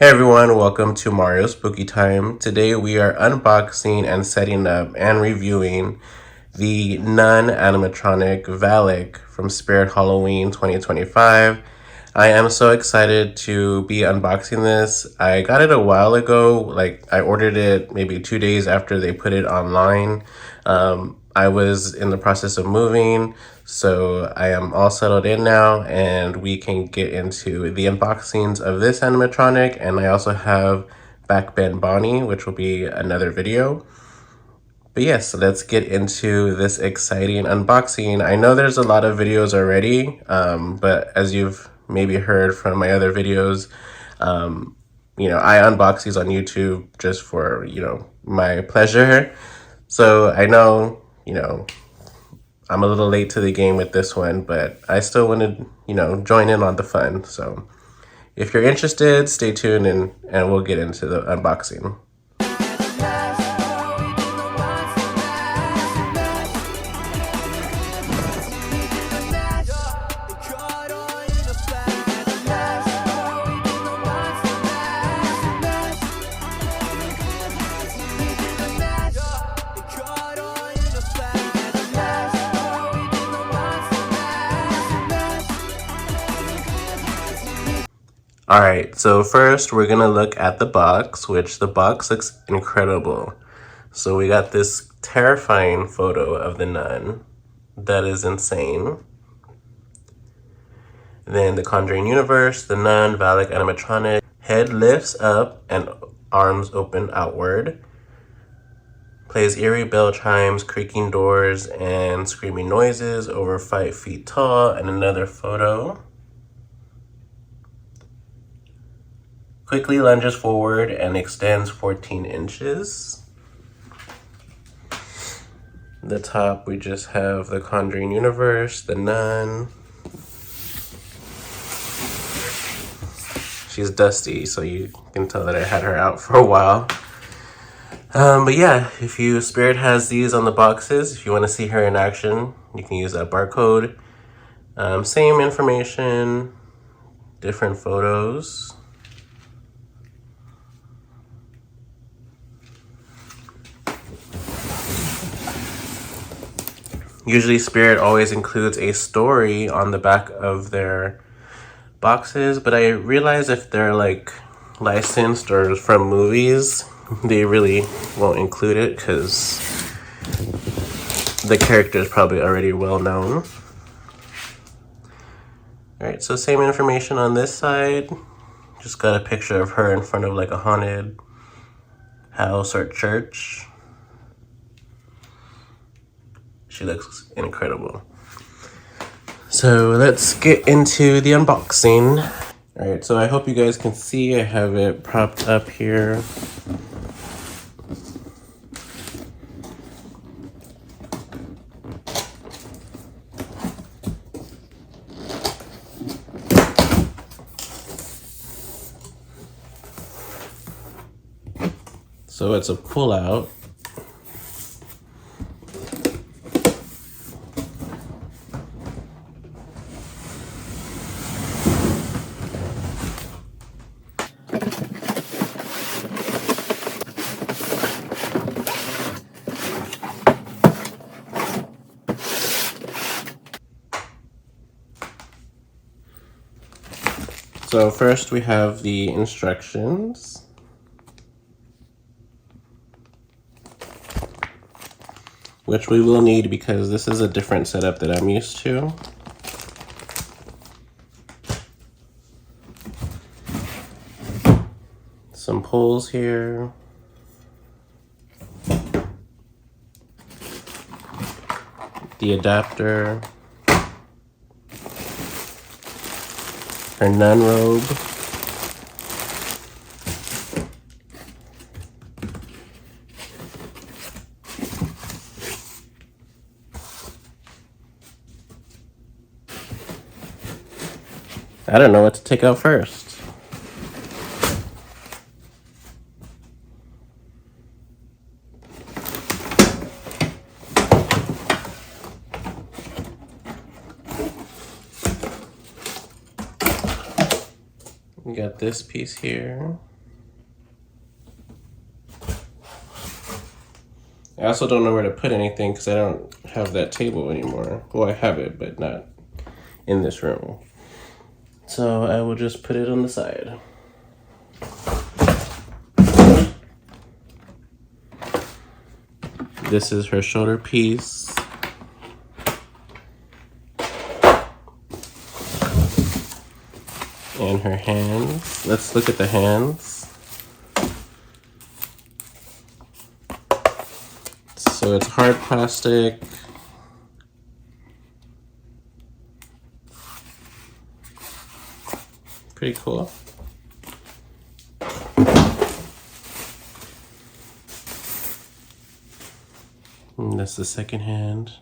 Hey everyone, welcome to Mario Spooky Time. Today we are unboxing and setting up and reviewing the Nun Animatronic Valak from Spirit Halloween 2025. I am so excited to be unboxing this. I got it a while ago, I ordered it maybe 2 days after they put it online. I was in the process of moving, so I am all settled in now and we can get into the unboxings of this animatronic. And I also have Backbend Bonnie, which will be another video. But yes, let's get into this exciting unboxing. I know there's a lot of videos already, but as you've maybe heard from my other videos, I unbox these on YouTube just for, my pleasure. So I know, I'm a little late to the game with this one, but I still want to, join in on the fun. So if you're interested, stay tuned and we'll get into the unboxing. Alright, so first we're gonna look at the box, which the box looks incredible. So we got this terrifying photo of the nun. That is insane. Then the Conjuring Universe, the Nun, Valak Animatronic. Head lifts up and arms open outward. Plays eerie bell chimes, creaking doors, and screaming noises over 5 feet tall. And another photo. Quickly lunges forward and extends 14 inches. The top, we just have the Conjuring Universe, the Nun. She's dusty, so you can tell that I had her out for a while. But yeah, Spirit has these on the boxes. If you want to see her in action, you can use that barcode. Same information, different photos. Usually Spirit always includes a story on the back of their boxes, but I realize if they're licensed or from movies, they really won't include it because the character is probably already well known. Alright, so same information on this side. Just got a picture of her in front of a haunted house or church. She looks incredible. So let's get into the unboxing. All right, so I hope you guys can see. I have it propped up here. So it's a pull-out. So first we have the instructions. Which we will need because this is a different setup that I'm used to. Some poles here. The adapter. Her nun robe. I don't know what to take out first. We got this piece here. I also don't know where to put anything because I don't have that table anymore. Well, I have it, but not in this room. So I will just put it on the side. This is her shoulder piece. And her hands. Let's look at the hands. So it's hard plastic. Pretty cool. And that's the second hand.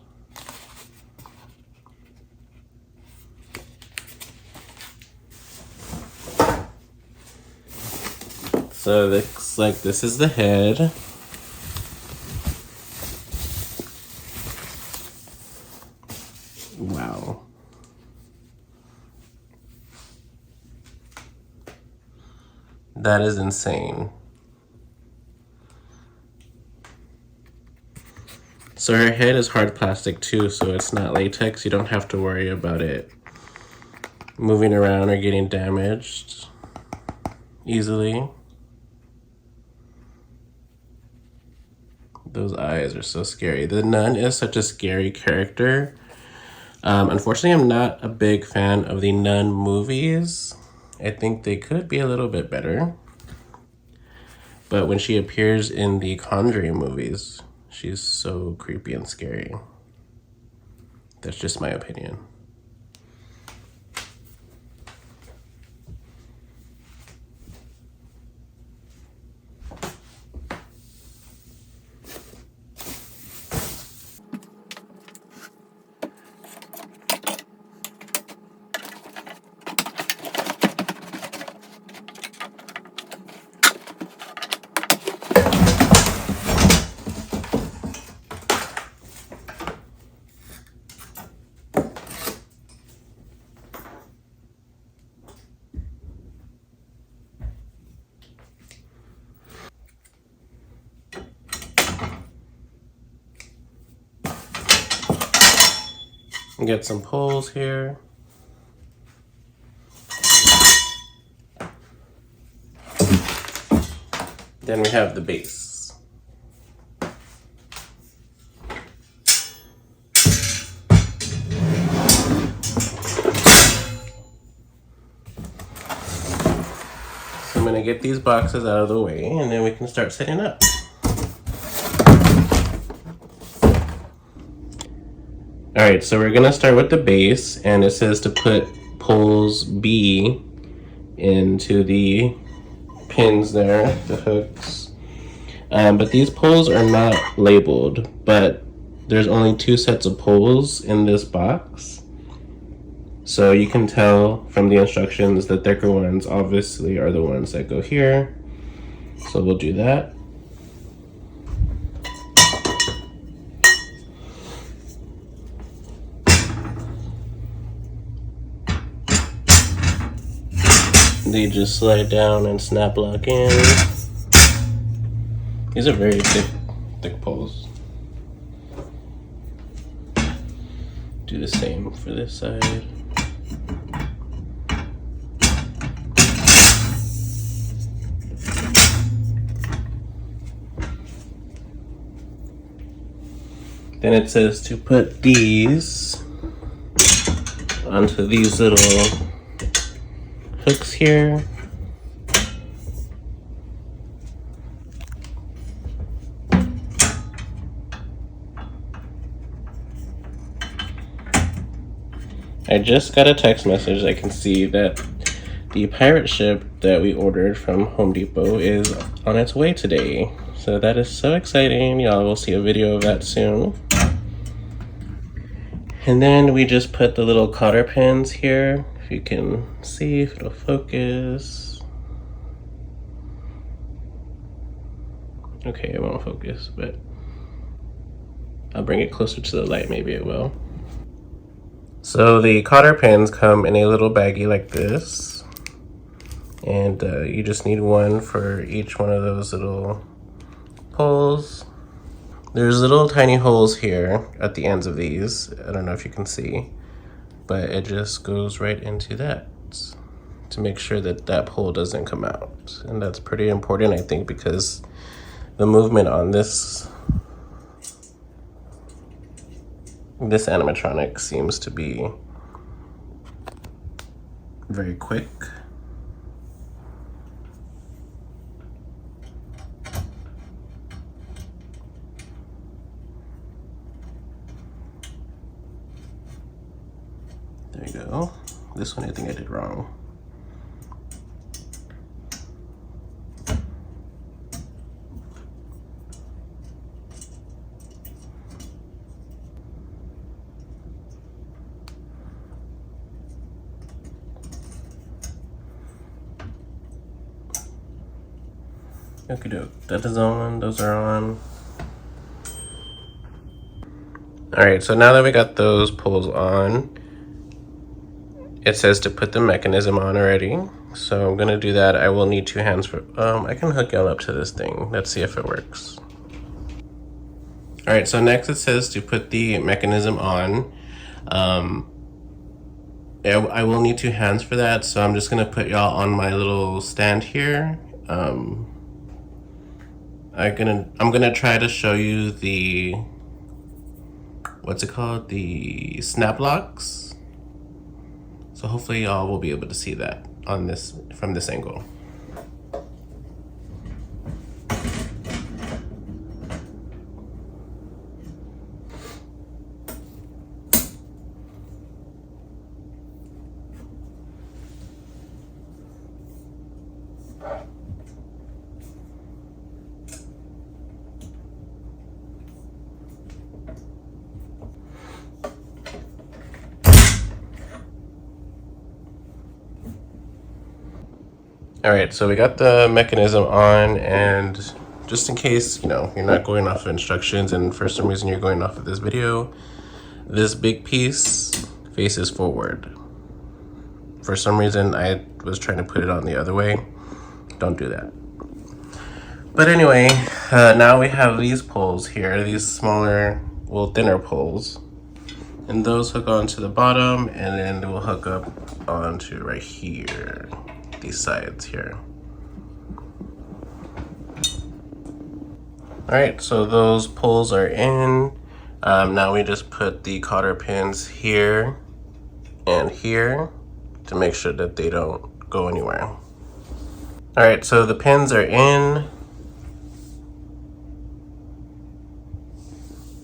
So it looks like this is the head. Wow. That is insane. So her head is hard plastic too, so it's not latex. You don't have to worry about it moving around or getting damaged easily. Those eyes are so scary. The Nun is such a scary character. Unfortunately, I'm not a big fan of the Nun movies. I think they could be a little bit better. But when she appears in the Conjuring movies, she's so creepy and scary. That's just my opinion. Get some poles here. Then we have the base. So I'm gonna get these boxes out of the way and then we can start setting up. All right, so we're gonna start with the base, and it says to put poles B into the pins there, the hooks. But these poles are not labeled, but there's only 2 sets of poles in this box. So you can tell from the instructions the thicker ones obviously are the ones that go here. So we'll do that. They just slide down and snap lock in. These are very thick poles. Do the same for this side. Then it says to put these onto these little hooks here. I just got a text message. I can see that the pirate ship that we ordered from Home Depot is on its way today. So that is so exciting. Y'all will see a video of that soon. And then we just put the little cotter pins here. If you can see, if it'll focus. Okay, it won't focus, but I'll bring it closer to the light, maybe it will. So the cotter pins come in a little baggie like this. And you just need one for each one of those little poles. There's little tiny holes here at the ends of these. I don't know if you can see, but it just goes right into that to make sure that that pole doesn't come out. And that's pretty important, I think, because the movement on this animatronic seems to be very quick. There you go. This one I think I did wrong. Okie doke. That is on. Those are on. Alright, so now that we got those poles on, it says to put the mechanism on already. So I'm gonna do that. I will need 2 hands for I can hook y'all up to this thing. Let's see if it works. Alright, so next it says to put the mechanism on. I will need 2 hands for that, so I'm just gonna put y'all on my little stand here. I'm gonna try to show you the, what's it called? The snap locks. So hopefully y'all will be able to see that on this, from this angle. All right, so we got the mechanism on, and just in case, you know, you're not going off of instructions and for some reason you're going off of this video, this big piece faces forward. For some reason, I was trying to put it on the other way. Don't do that. But anyway, now we have these poles here, these smaller, well, thinner poles. And those hook onto the bottom, and then they will hook up onto right here, these sides here. All right, so those poles are in. Now we just put the cotter pins here and here to make sure that they don't go anywhere. All right, so the pins are in.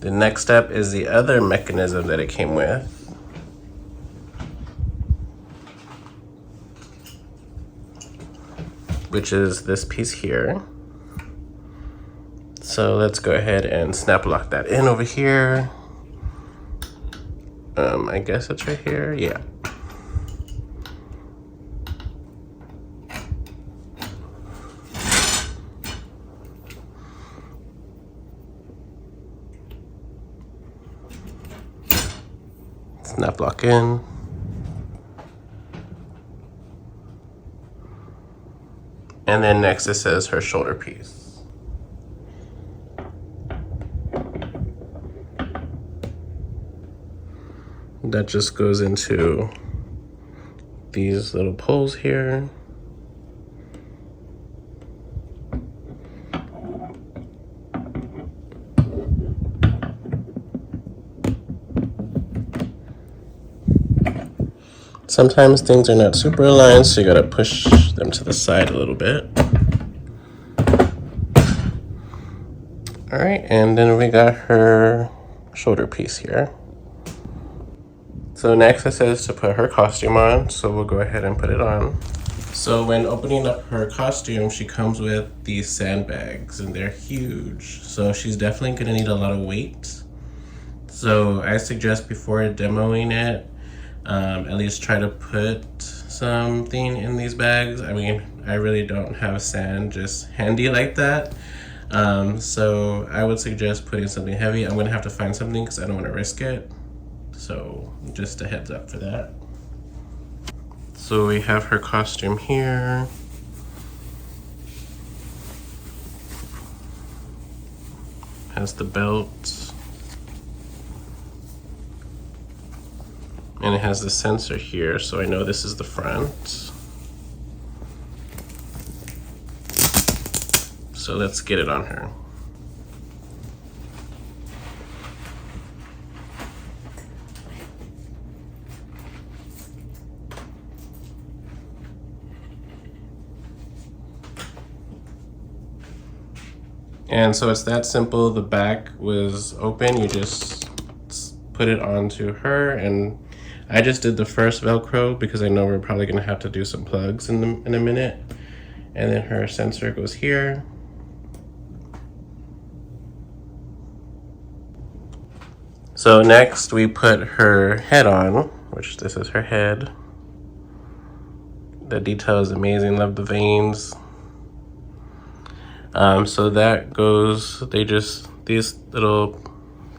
The next step is the other mechanism that it came with. Which is this piece here. So let's go ahead and snap lock that in over here. I guess it's right here, yeah. Snap lock in. And then next it says her shoulder piece. That just goes into these little poles here. Sometimes things are not super aligned, so you gotta push them to the side a little bit. All right, and then we got her shoulder piece here. So next it says to put her costume on, so we'll go ahead and put it on. So when opening up her costume, she comes with these sandbags, and they're huge. So she's definitely gonna need a lot of weight. So I suggest before demoing it, at least try to put something in these bags. I mean, I really don't have sand just handy like that. So I would suggest putting something heavy. I'm gonna have to find something because I don't wanna risk it. So just a heads up for that. So we have her costume here. has the belt. And it has the sensor here, so I know this is the front. So let's get it on her. And so it's that simple. The back was open. You just put it onto her, and I just did the first Velcro because I know we're probably gonna have to do some plugs in a minute. And then her sensor goes here. So next we put her head on, which this is her head. The detail is amazing. Love the veins. So that goes, these little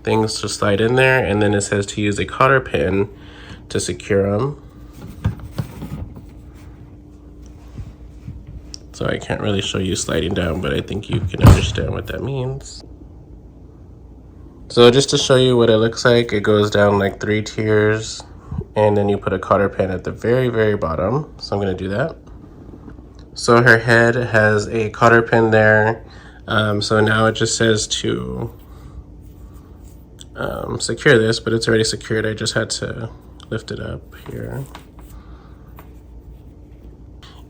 things just slide in there, and then it says to use a cotter pin to secure them. So I can't really show you sliding down, but I think you can understand what that means. So just to show you what it looks like, it goes down like 3 tiers, and then you put a cotter pin at the very, very bottom. So I'm gonna do that. So her head has a cotter pin there. So now it just says to secure this, but it's already secured. I just had to lift it up here.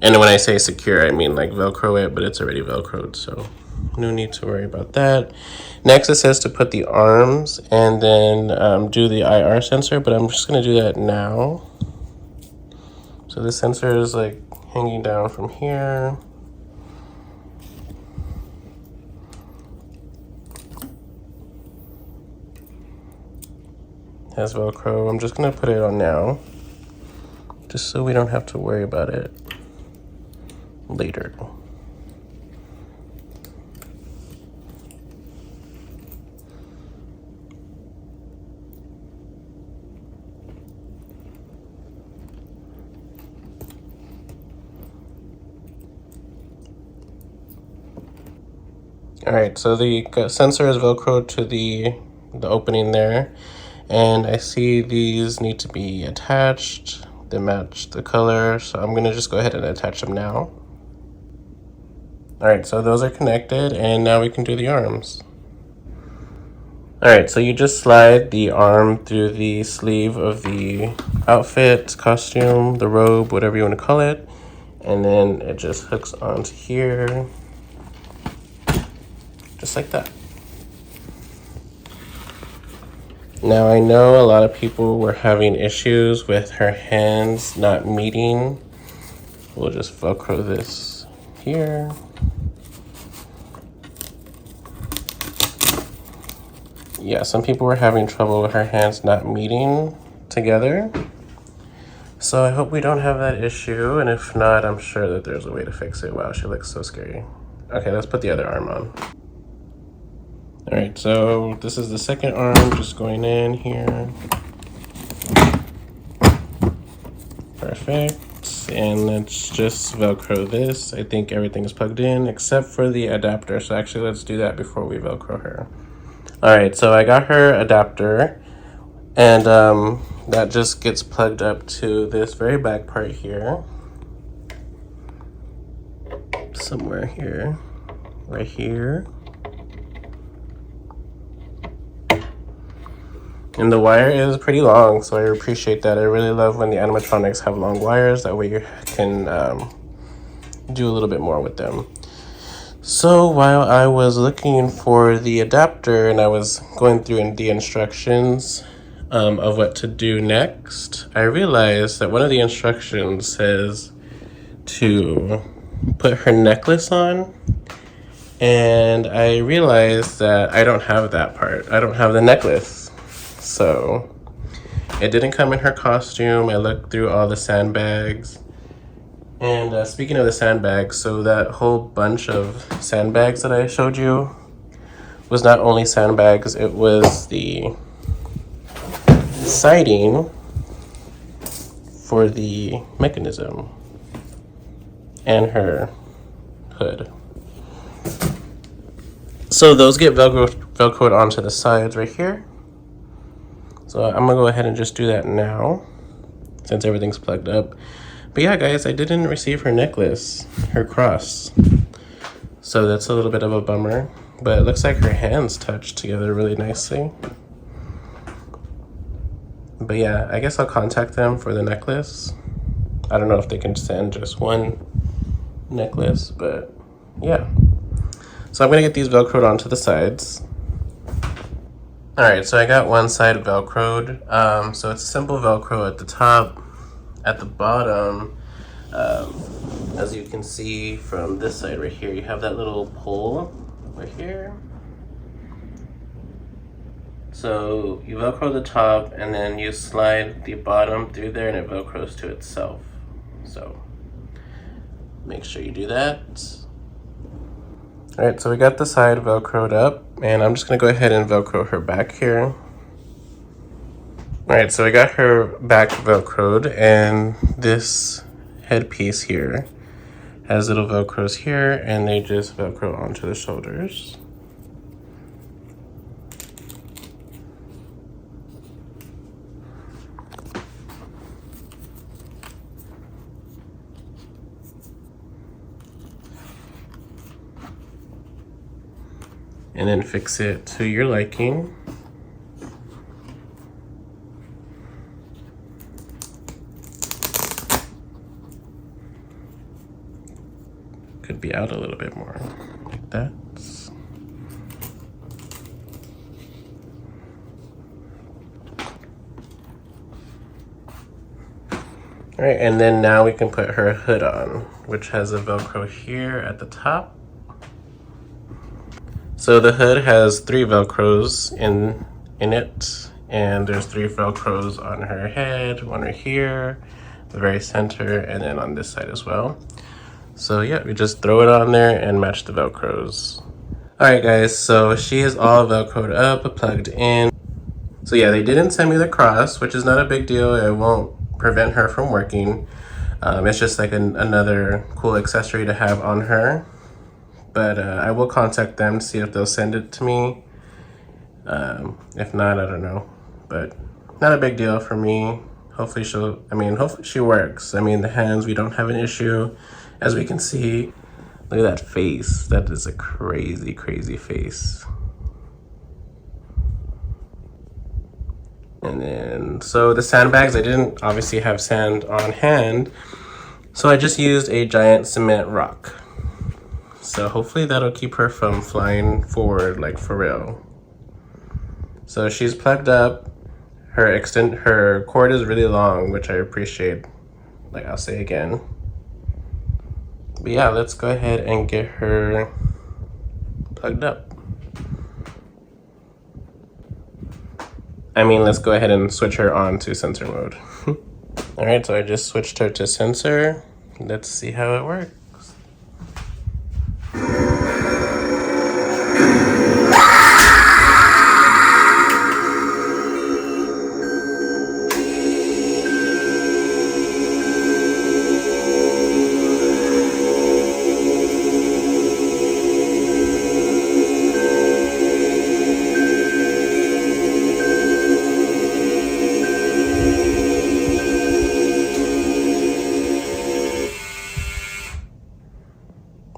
And when I say secure, I mean like Velcro it, but it's already Velcroed, so no need to worry about that. Next, it says to put the arms and then do the IR sensor, but I'm just gonna do that now. So the sensor is like hanging down from here. Has Velcro. I'm just gonna put it on now, just so we don't have to worry about it later. All right, so the sensor is Velcroed to the opening there, and I see these need to be attached. They match the color, so I'm gonna just go ahead and attach them now. All right, so those are connected, and now we can do the arms. All right, so you just slide the arm through the sleeve of the outfit, costume, the robe, whatever you want to call it, and then it just hooks onto here, just like that. Now I know a lot of people were having issues with her hands not meeting. We'll just Velcro this here. Yeah, some people were having trouble with her hands not meeting together. So I hope we don't have that issue, and if not, I'm sure that there's a way to fix it. Wow, she looks so scary. Okay, let's put the other arm on. All right, so this is the second arm, just going in here. Perfect. And let's just Velcro this. I think everything is plugged in except for the adapter. So actually, let's do that before we Velcro her. All right, so I got her adapter, and that just gets plugged up to this very back part here. Somewhere here, right here. And the wire is pretty long, so I appreciate that. I really love when the animatronics have long wires. That way you can do a little bit more with them. So while I was looking for the adapter and I was going through the instructions of what to do next, I realized that one of the instructions says to put her necklace on. And I realized that I don't have that part. I don't have the necklace. So it didn't come in her costume. I looked through all the sandbags. And speaking of the sandbags, so that whole bunch of sandbags that I showed you was not only sandbags, it was the siding for the mechanism and her hood. So those get Velcroed Velcro it onto the sides right here. So I'm gonna go ahead and just do that now, since everything's plugged up. But yeah, guys, I didn't receive her necklace, her cross. So that's a little bit of a bummer. But it looks like her hands touch together really nicely. But yeah, I guess I'll contact them for the necklace. I don't know if they can send just one necklace, but yeah. So I'm gonna get these Velcroed onto the sides. All right, so I got one side Velcroed. So it's a simple Velcro at the top. At the bottom, as you can see from this side right here, you have that little pole right here. So you Velcro the top and then you slide the bottom through there and it Velcros to itself. So make sure you do that. All right, so we got the side Velcroed up and I'm just gonna go ahead and Velcro her back here. All right, so I got her back Velcroed and this headpiece here has little Velcros here and they just Velcro onto the shoulders. And then fix it to your liking. Could be out a little bit more, like that. All right, and then now we can put her hood on, which has a Velcro here at the top. So the hood has 3 Velcros in it, and there's 3 Velcros on her head, one right here, the very center, and then on this side as well. So yeah, we just throw it on there and match the Velcros. All right, guys, so she is all Velcroed up, plugged in. So yeah, they didn't send me the cross, which is not a big deal. It won't prevent her from working. It's just like another cool accessory to have on her. But I will contact them to see if they'll send it to me. If not, I don't know. But not a big deal for me. Hopefully hopefully she works. I mean, the hands, we don't have an issue. As we can see, look at that face. That is a crazy, crazy face. And then, so the sandbags, I didn't obviously have sand on hand. So I just used a giant cement rock. So hopefully that'll keep her from flying forward, like for real. So she's plugged up. Her cord is really long, which I appreciate. Like I'll say again. But yeah, let's go ahead and get her plugged up. I mean, let's go ahead and switch her on to sensor mode. All right, so I just switched her to sensor. Let's see how it works.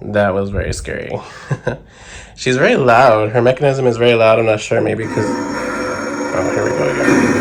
That was very scary. She's very loud. Her mechanism is very loud. I'm not sure, maybe because... Oh, here we go again.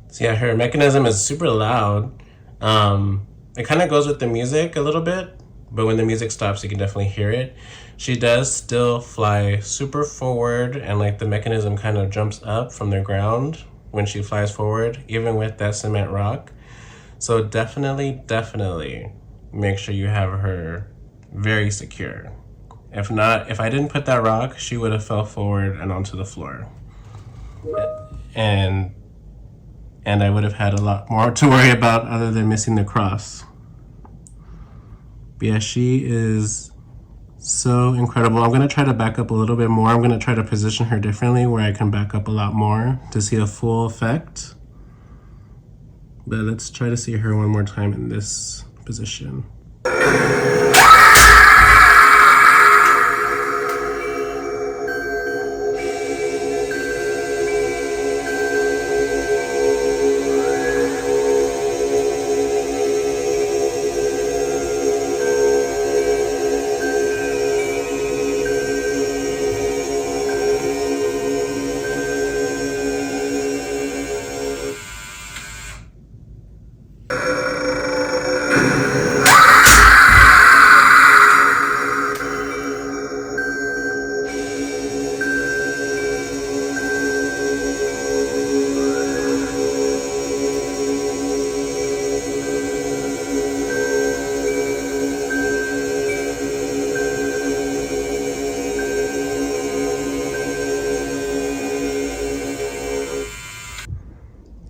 So yeah, her mechanism is super loud. It kind of goes with the music a little bit, but when the music stops, you can definitely hear it. She does still fly super forward, and like the mechanism kind of jumps up from the ground when she flies forward, even with that cement rock. So definitely make sure you have her very secure. If not, if I didn't put that rock, she would have fell forward and onto the floor. And and I would have had a lot more to worry about other than missing the cross. But yeah, she is so incredible. I'm gonna try to back up a little bit more. I'm gonna try to position her differently where I can back up a lot more to see a full effect. But let's try to see her one more time in this position.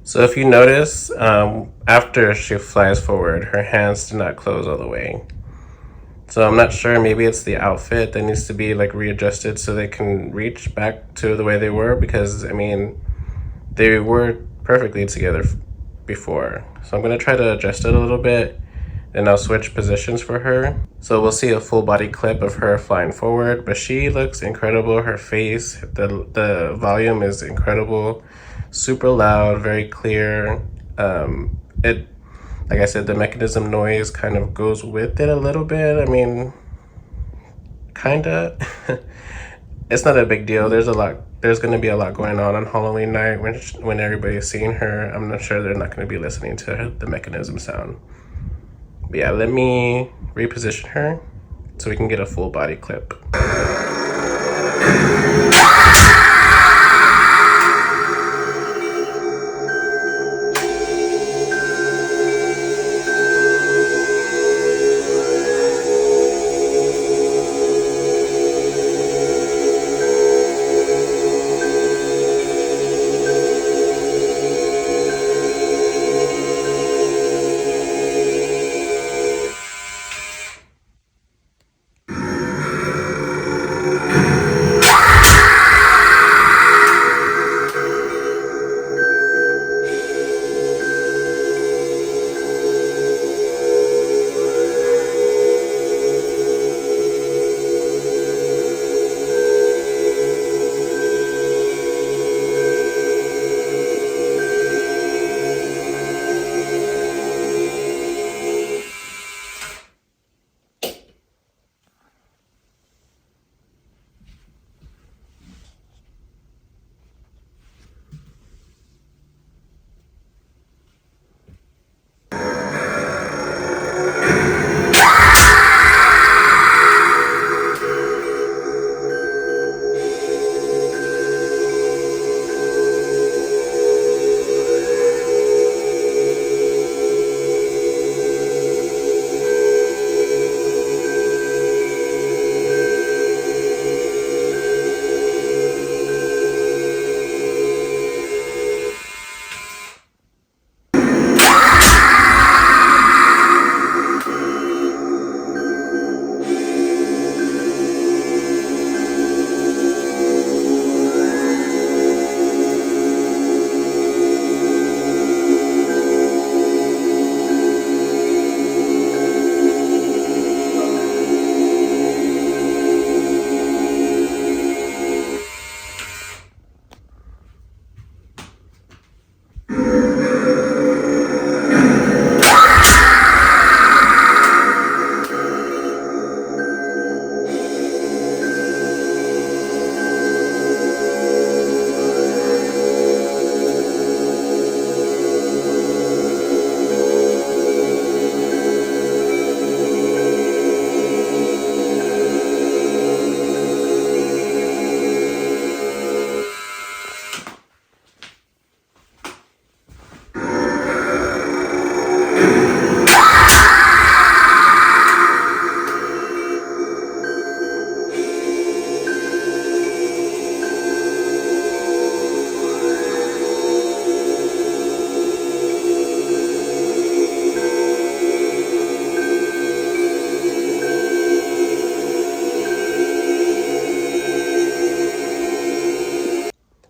So if you notice, after she flies forward, her hands do not close all the way. So I'm not sure, maybe it's the outfit that needs to be like readjusted so they can reach back to the way they were, because I mean, they were perfectly together before. So I'm gonna try to adjust it a little bit, and I'll switch positions for her. So we'll see a full body clip of her flying forward, but she looks incredible. Her face, the volume is incredible, super loud, very clear. It, like I said, the mechanism noise kind of goes with it a little bit. I mean, kinda. It's not a big deal. There's gonna be a lot going on Halloween night when everybody's seeing her. I'm not sure they're not gonna be listening to the mechanism sound. But yeah, let me reposition her so we can get a full body clip.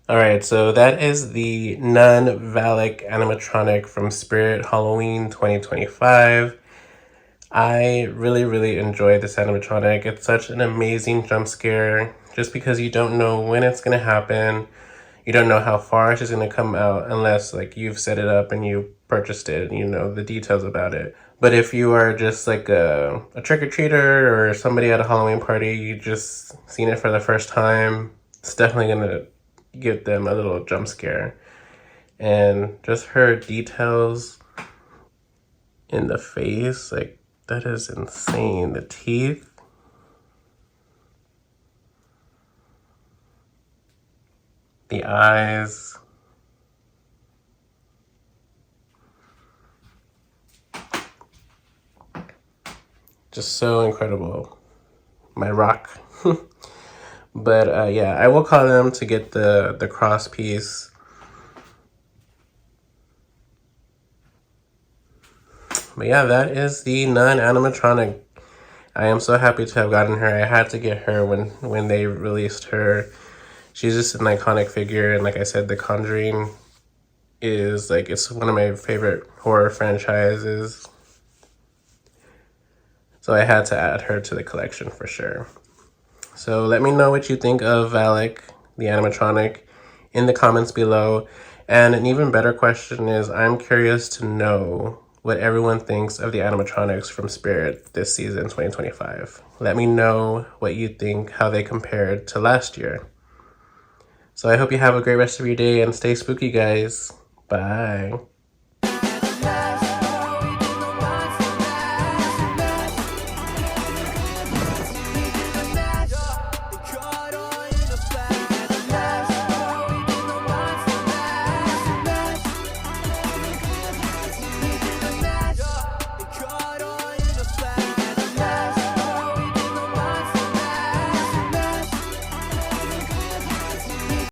All right, so that is the Nun Valak animatronic from Spirit Halloween 2025. I really, really enjoyed this animatronic. It's such an amazing jump scare just because you don't know when it's going to happen. You don't know how far she's going to come out unless like you've set it up and you purchased it and you know the details about it. But if you are just like a trick-or-treater or somebody at a Halloween party, you just seen it for the first time, it's definitely going to give them a little jump scare. And just her details in the face, like, that is insane. The teeth. The eyes. Just so incredible. My rock. But yeah, I will call them to get the cross piece. But yeah, that is the Nun Animatronic. I am so happy to have gotten her. I had to get her when they released her. She's just an iconic figure, and like I said, The Conjuring is like, it's one of my favorite horror franchises. So I had to add her to the collection for sure. So let me know what you think of Valak, the animatronic, in the comments below. And an even better question is, I'm curious to know what everyone thinks of the animatronics from Spirit this season, 2025. Let me know what you think, how they compared to last year. So I hope you have a great rest of your day and stay spooky, guys. Bye.